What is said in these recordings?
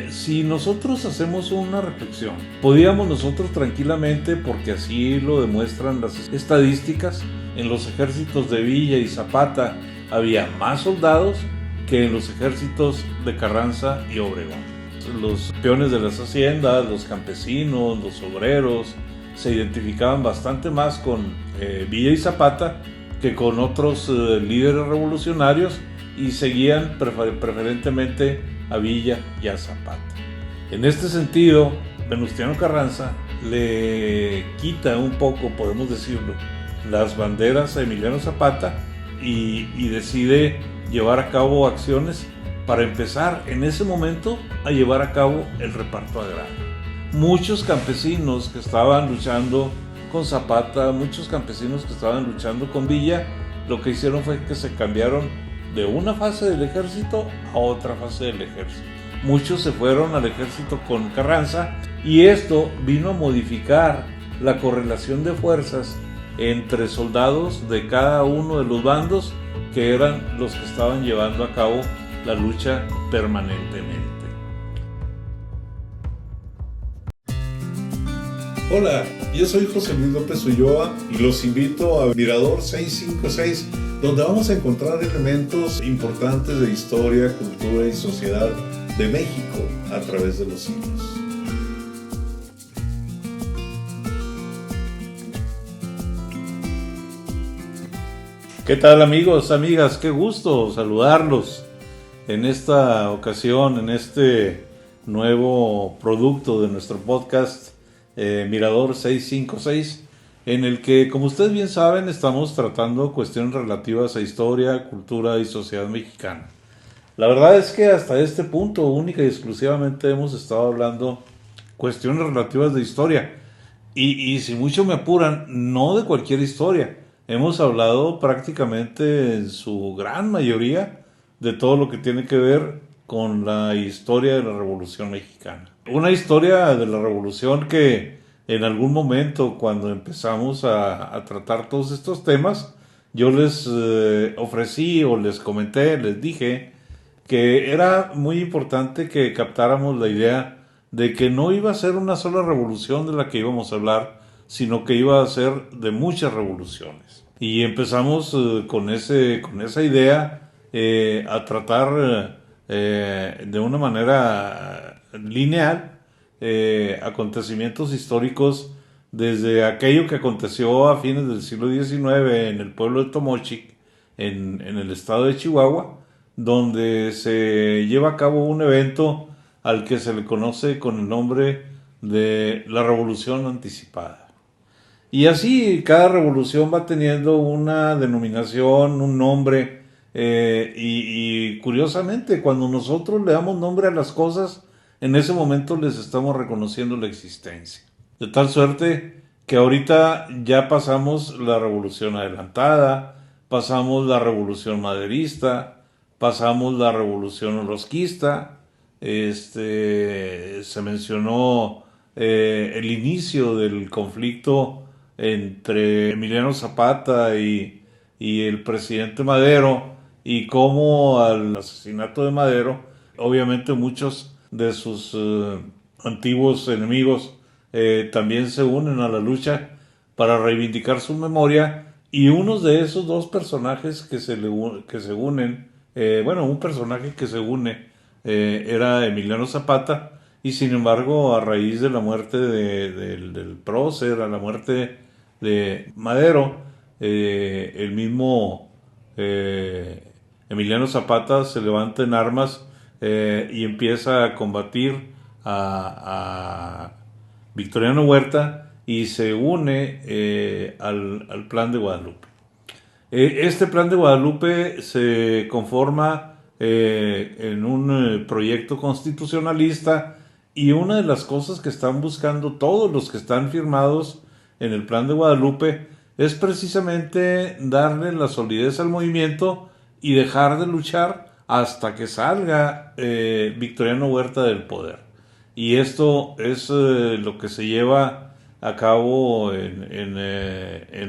Si nosotros hacemos una reflexión, podíamos nosotros tranquilamente, porque así lo demuestran las estadísticas, en los ejércitos de Villa y Zapata había más soldados que en los ejércitos de Carranza y Obregón. Los peones de las haciendas, los campesinos, los obreros, se identificaban bastante más con Villa y Zapata que con otros líderes revolucionarios, y seguían preferentemente a Villa y a Zapata. En este sentido, Venustiano Carranza le quita un poco, podemos decirlo, las banderas a Emiliano Zapata y decide llevar a cabo acciones para empezar en ese momento a llevar a cabo el reparto agrario. Muchos campesinos que estaban luchando con Zapata, muchos campesinos que estaban luchando con Villa, lo que hicieron fue que se cambiaron de una fase del ejército a otra fase del ejército. Muchos se fueron al ejército con Carranza, y esto vino a modificar la correlación de fuerzas entre soldados de cada uno de los bandos, que eran los que estaban llevando a cabo la lucha permanentemente. Hola, yo soy José Luis López Ulloa y los invito a Mirador 656, donde vamos a encontrar elementos importantes de historia, cultura y sociedad de México a través de los siglos. ¿Qué tal, amigos, amigas? Qué gusto saludarlos en esta ocasión, en este nuevo producto de nuestro podcast Mirador 656, en el que, como ustedes bien saben, estamos tratando cuestiones relativas a historia, cultura y sociedad mexicana. La verdad es que hasta este punto única y exclusivamente hemos estado hablando cuestiones relativas de historia, y si mucho me apuran, no de cualquier historia. Hemos hablado prácticamente en su gran mayoría de todo lo que tiene que ver con la historia de la Revolución Mexicana. Una historia de la Revolución que en algún momento, cuando empezamos a tratar todos estos temas, yo les ofrecí o les comenté, les dije que era muy importante que captáramos la idea de que no iba a ser una sola revolución de la que íbamos a hablar, sino que iba a ser de muchas revoluciones. Y empezamos con esa idea a tratar de una manera lineal acontecimientos históricos, desde aquello que aconteció a fines del siglo XIX en el pueblo de Tomochic, en el estado de Chihuahua, donde se lleva a cabo un evento al que se le conoce con el nombre de la Revolución Anticipada. Y así cada revolución va teniendo una denominación, un nombre, y curiosamente, cuando nosotros le damos nombre a las cosas, en ese momento les estamos reconociendo la existencia. De tal suerte que ahorita ya pasamos la revolución adelantada, pasamos la revolución maderista, pasamos la revolución orozquista, se mencionó el inicio del conflicto entre Emiliano Zapata y el presidente Madero, y cómo al asesinato de Madero, obviamente muchos de sus antiguos enemigos también se unen a la lucha para reivindicar su memoria, y unos de esos dos personajes que se unen, un personaje que se une era Emiliano Zapata, y sin embargo, a raíz de la muerte del prócer, a la muerte de Madero, el mismo Emiliano Zapata se levanta en armas y empieza a combatir a Victoriano Huerta, y se une al Plan de Guadalupe. Este Plan de Guadalupe se conforma en un proyecto constitucionalista, y una de las cosas que están buscando todos los que están firmados en el Plan de Guadalupe es precisamente darle la solidez al movimiento y dejar de luchar hasta que salga Victoriano Huerta del poder. Y esto es lo que se lleva a cabo en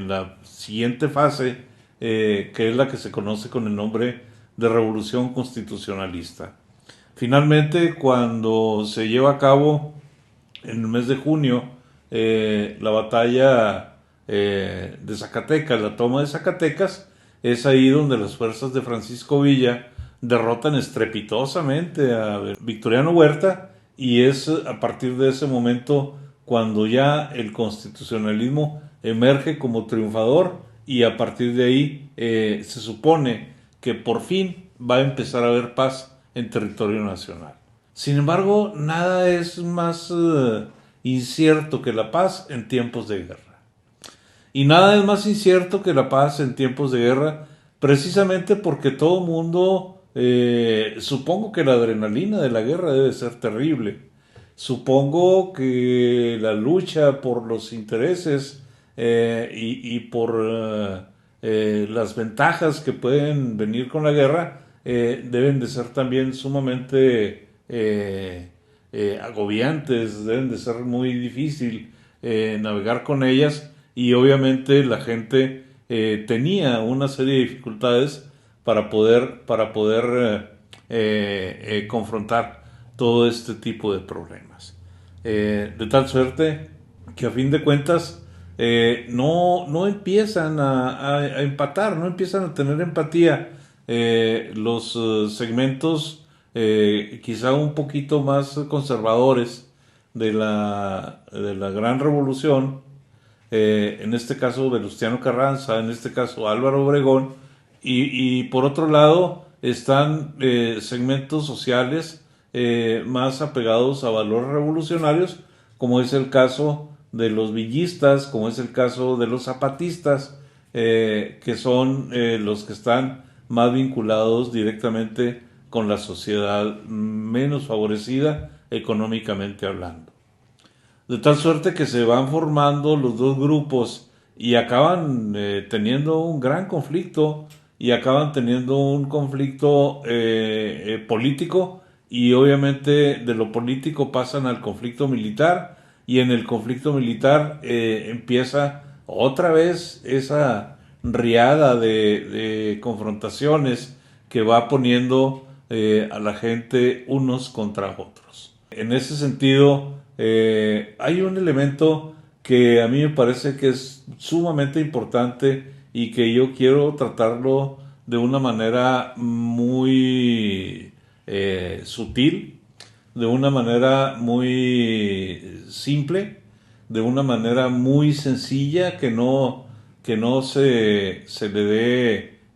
la siguiente fase, que es la que se conoce con el nombre de Revolución Constitucionalista. Finalmente, cuando se lleva a cabo en el mes de junio la batalla de Zacatecas, la toma de Zacatecas, es ahí donde las fuerzas de Francisco Villa derrotan estrepitosamente a Victoriano Huerta, y es a partir de ese momento cuando ya el constitucionalismo emerge como triunfador, y a partir de ahí se supone que por fin va a empezar a haber paz en territorio nacional. Sin embargo, nada es más incierto que la paz en tiempos de guerra. Y nada es más incierto que la paz en tiempos de guerra, precisamente porque todo mundo, supongo que la adrenalina de la guerra debe ser terrible. Supongo que la lucha por los intereses y por las ventajas que pueden venir con la guerra deben de ser también sumamente agobiantes, deben de ser muy difícil navegar con ellas, y obviamente la gente tenía una serie de dificultades para poder confrontar todo este tipo de problemas. De tal suerte que a fin de cuentas no empiezan a empatar, no empiezan a tener empatía los segmentos quizá un poquito más conservadores de la Gran Revolución, en este caso Venustiano Carranza, en este caso Álvaro Obregón, y por otro lado están segmentos sociales más apegados a valores revolucionarios, como es el caso de los villistas, como es el caso de los zapatistas, que son los que están más vinculados directamente con la sociedad menos favorecida económicamente hablando. De tal suerte que se van formando los dos grupos y acaban teniendo un gran conflicto, y acaban teniendo un conflicto político, y obviamente de lo político pasan al conflicto militar, y en el conflicto militar empieza otra vez esa riada de confrontaciones que va poniendo a la gente unos contra otros. En ese sentido, hay un elemento que a mí me parece que es sumamente importante y que yo quiero tratarlo de una manera muy sutil, de una manera muy simple, de una manera muy sencilla, que no se le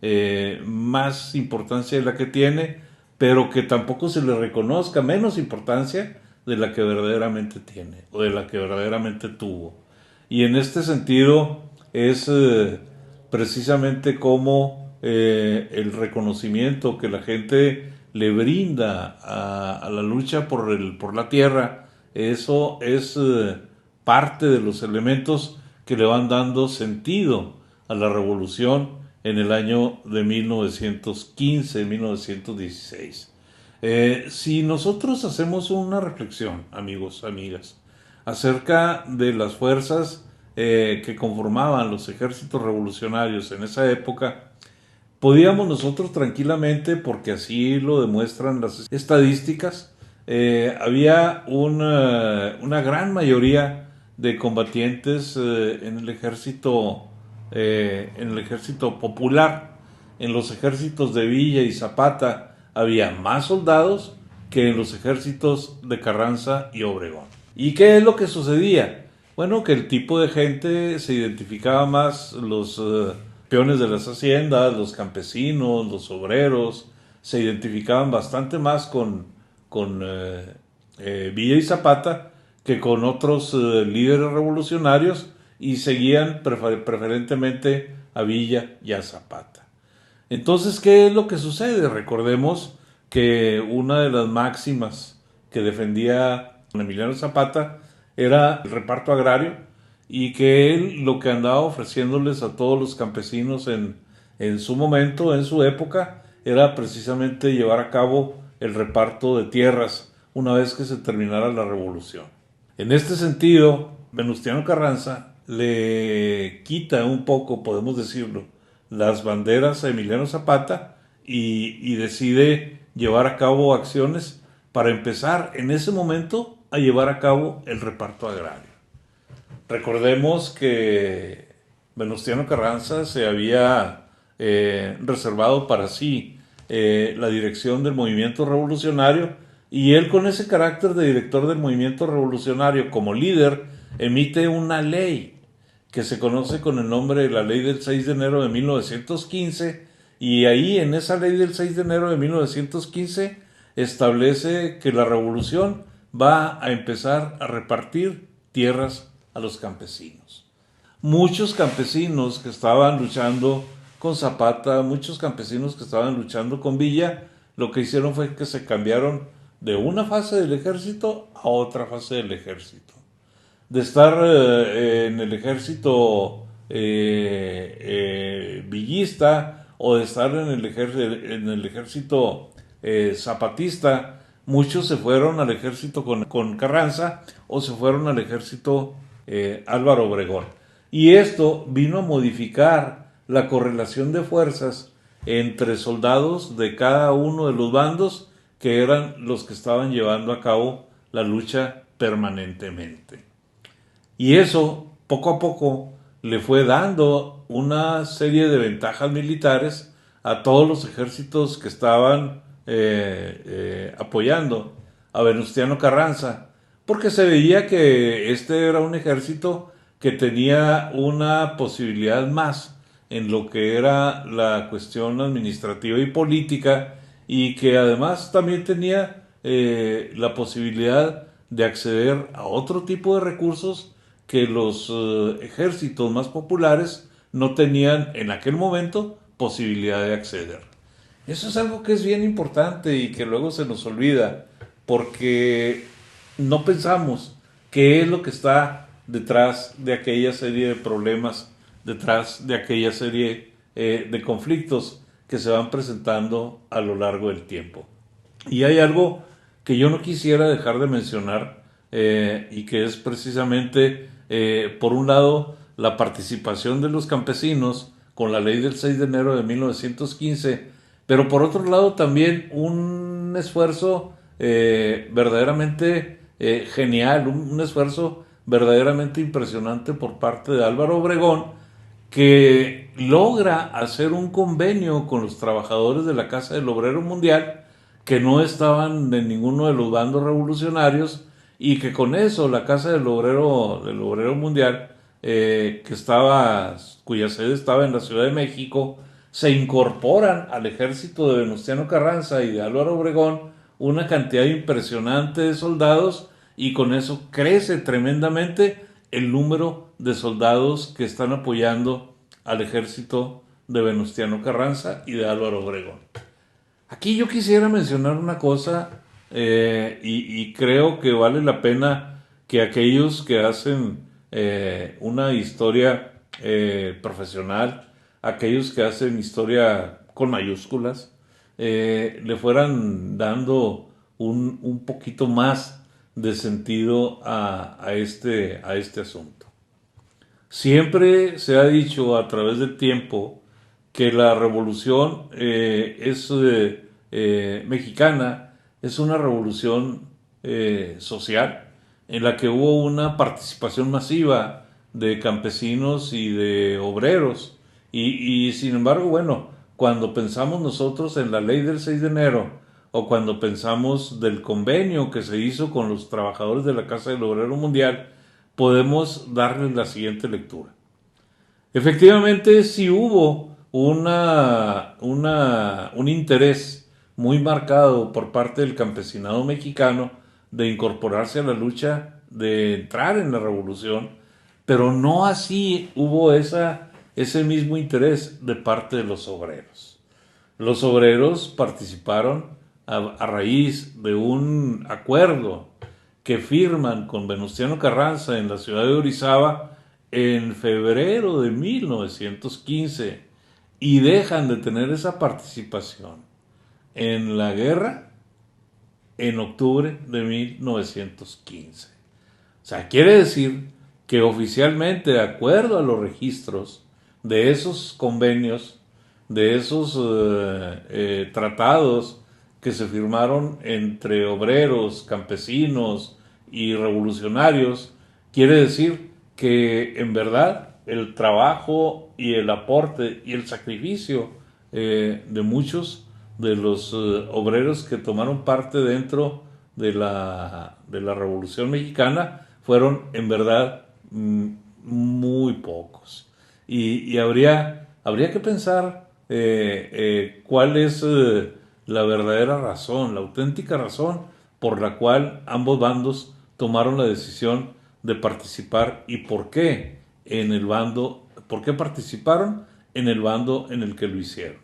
dé más importancia de la que tiene, pero que tampoco se le reconozca menos importancia de la que verdaderamente tiene o de la que verdaderamente tuvo. Y en este sentido es precisamente como el reconocimiento que la gente le brinda a la lucha por la tierra, eso es parte de los elementos que le van dando sentido a la revolución en el año de 1915-1916. Si nosotros hacemos una reflexión, amigos, amigas, acerca de las fuerzas que conformaban los ejércitos revolucionarios en esa época, podíamos nosotros tranquilamente, porque así lo demuestran las estadísticas, había una gran mayoría de combatientes en el ejército popular. En los ejércitos de Villa y Zapata había más soldados que en los ejércitos de Carranza y Obregón. ¿Y qué es lo que sucedía? Bueno, que el tipo de gente se identificaba más, los peones de las haciendas, los campesinos, los obreros, se identificaban bastante más con Villa y Zapata que con otros líderes revolucionarios, y seguían preferentemente a Villa y a Zapata. Entonces, ¿qué es lo que sucede? Recordemos que una de las máximas que defendía Emiliano Zapata era el reparto agrario, y que él lo que andaba ofreciéndoles a todos los campesinos en su momento, en su época, era precisamente llevar a cabo el reparto de tierras una vez que se terminara la revolución. En este sentido, Venustiano Carranza le quita un poco, podemos decirlo, las banderas a Emiliano Zapata, y decide llevar a cabo acciones para empezar en ese momento a llevar a cabo el reparto agrario. Recordemos que Venustiano Carranza se había reservado para sí la dirección del movimiento revolucionario, y él, con ese carácter de director del movimiento revolucionario como líder, emite una ley que se conoce con el nombre de la Ley del 6 de enero de 1915, y ahí en esa Ley del 6 de enero de 1915 establece que la revolución va a empezar a repartir tierras a los campesinos. Muchos campesinos que estaban luchando con Zapata, muchos campesinos que estaban luchando con Villa, lo que hicieron fue que se cambiaron de una fase del ejército a otra fase del ejército. De estar en el ejército villista, o de estar en el ejército zapatista, muchos se fueron al ejército con Carranza, o se fueron al ejército Álvaro Obregón. Y esto vino a modificar la correlación de fuerzas entre soldados de cada uno de los bandos, que eran los que estaban llevando a cabo la lucha permanentemente. Y eso, poco a poco, le fue dando una serie de ventajas militares a todos los ejércitos que estaban apoyando a Venustiano Carranza, porque se veía que este era un ejército que tenía una posibilidad más en lo que era la cuestión administrativa y política, y que además también tenía la posibilidad de acceder a otro tipo de recursos que los ejércitos más populares no tenían en aquel momento posibilidad de acceder. Eso es algo que es bien importante y que luego se nos olvida, porque no pensamos qué es lo que está detrás de aquella serie de problemas, detrás de aquella serie de conflictos que se van presentando a lo largo del tiempo. Y hay algo que yo no quisiera dejar de mencionar, y que es precisamente, por un lado, la participación de los campesinos con la ley del 6 de enero de 1915, pero por otro lado también un esfuerzo verdaderamente genial, un esfuerzo verdaderamente impresionante por parte de Álvaro Obregón, que logra hacer un convenio con los trabajadores de la Casa del Obrero Mundial, que no estaban en ninguno de los bandos revolucionarios, y que con eso la Casa del Obrero Mundial, cuya sede estaba en la Ciudad de México, se incorporan al ejército de Venustiano Carranza y de Álvaro Obregón una cantidad impresionante de soldados, y con eso crece tremendamente el número de soldados que están apoyando al ejército de Venustiano Carranza y de Álvaro Obregón. Aquí yo quisiera mencionar una cosa, y creo que vale la pena que aquellos que hacen una historia profesional, aquellos que hacen historia con mayúsculas, le fueran dando un poquito más de sentido a este asunto. Siempre se ha dicho a través del tiempo que la revolución mexicana es una revolución social, en la que hubo una participación masiva de campesinos y de obreros, y sin embargo, bueno, cuando pensamos nosotros en la ley del 6 de enero, o cuando pensamos del convenio que se hizo con los trabajadores de la Casa del Obrero Mundial, podemos darles la siguiente lectura. Efectivamente, sí hubo un interés muy marcado por parte del campesinado mexicano de incorporarse a la lucha, de entrar en la revolución, pero no así hubo ese mismo interés de parte de los obreros. Los obreros participaron a raíz de un acuerdo que firman con Venustiano Carranza en la ciudad de Orizaba en febrero de 1915, y dejan de tener esa participación en la guerra en octubre de 1915. O sea, quiere decir que oficialmente, de acuerdo a los registros de esos convenios, de esos tratados que se firmaron entre obreros, campesinos y revolucionarios, quiere decir que en verdad el trabajo y el aporte y el sacrificio de muchos de los obreros que tomaron parte dentro de la Revolución Mexicana fueron en verdad muy pocos. Y habría que pensar cuál es la verdadera razón, la auténtica razón por la cual ambos bandos tomaron la decisión de participar y por qué participaron en el bando en el que lo hicieron.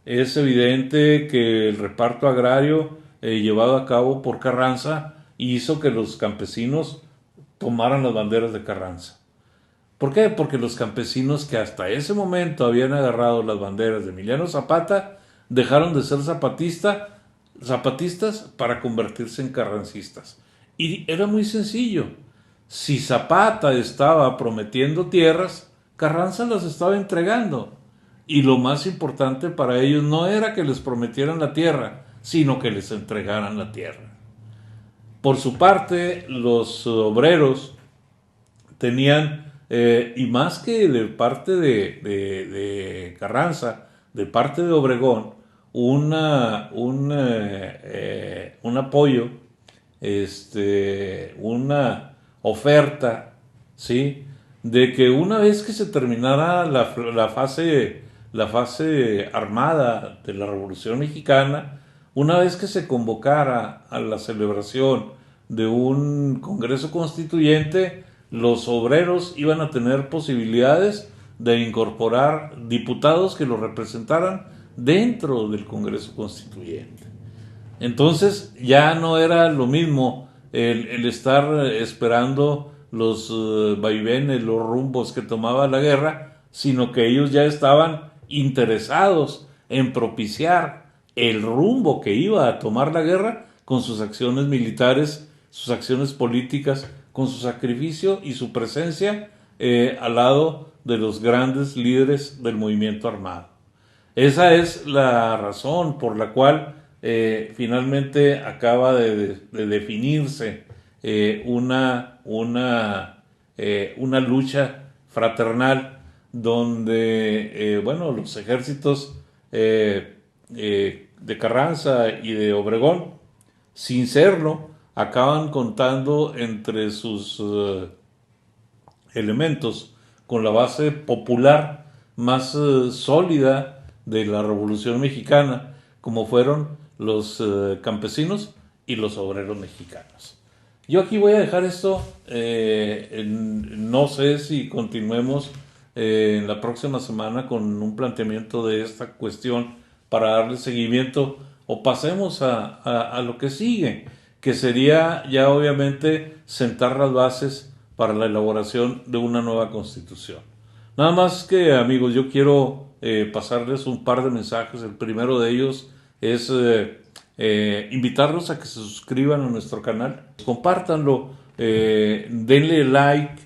Es evidente que el reparto agrario llevado a cabo por Carranza hizo que los campesinos tomaran las banderas de Carranza. ¿Por qué? Porque los campesinos que hasta ese momento habían agarrado las banderas de Emiliano Zapata dejaron de ser zapatistas para convertirse en carrancistas. Y era muy sencillo. Si Zapata estaba prometiendo tierras, Carranza las estaba entregando. Y lo más importante para ellos no era que les prometieran la tierra, sino que les entregaran la tierra. Por su parte, los obreros tenían, y más que de parte de Carranza, de parte de Obregón, un apoyo, una oferta, ¿sí?, de que una vez que se terminara la fase armada de la Revolución Mexicana, una vez que se convocara a la celebración de un Congreso Constituyente, los obreros iban a tener posibilidades de incorporar diputados que los representaran dentro del Congreso Constituyente. Entonces ya no era lo mismo el estar esperando los vaivenes, los rumbos que tomaba la guerra, sino que ellos ya estaban interesados en propiciar el rumbo que iba a tomar la guerra con sus acciones militares, sus acciones políticas, con su sacrificio y su presencia al lado de los grandes líderes del movimiento armado. Esa es la razón por la cual finalmente acaba de definirse una lucha fraternal donde los ejércitos de Carranza y de Obregón, sin serlo, acaban contando entre sus elementos con la base popular más sólida de la Revolución Mexicana, como fueron los campesinos y los obreros mexicanos. Yo aquí voy a dejar esto, no sé si continuemos en la próxima semana con un planteamiento de esta cuestión para darle seguimiento o pasemos a lo que sigue, que sería ya obviamente sentar las bases para la elaboración de una nueva constitución. Nada más que, amigos, yo quiero pasarles un par de mensajes. El primero de ellos es invitarlos a que se suscriban a nuestro canal, compártanlo, denle like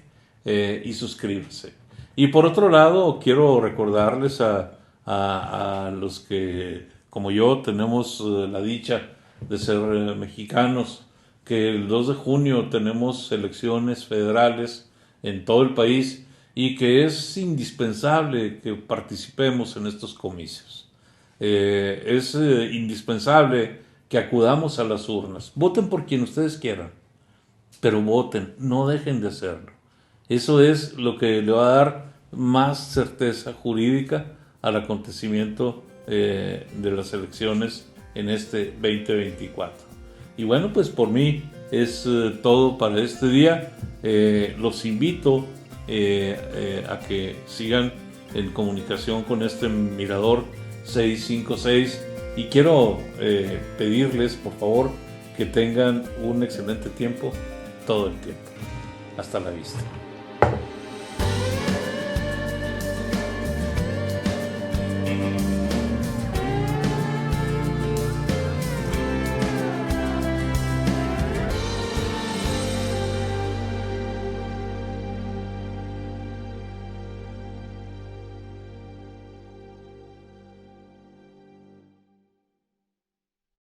y suscríbanse. Y por otro lado, quiero recordarles a los que, como yo, tenemos la dicha de ser mexicanos, que el 2 de junio tenemos elecciones federales en todo el país y que es indispensable que participemos en estos comicios. Es indispensable que acudamos a las urnas. Voten por quien ustedes quieran, pero voten, no dejen de hacerlo. Eso es lo que le va a dar más certeza jurídica al acontecimiento de las elecciones en este 2024. Y bueno, pues por mí es todo para este día. Los invito a que sigan en comunicación con este Mirador 656 y quiero pedirles, por favor, que tengan un excelente tiempo todo el tiempo. Hasta la vista.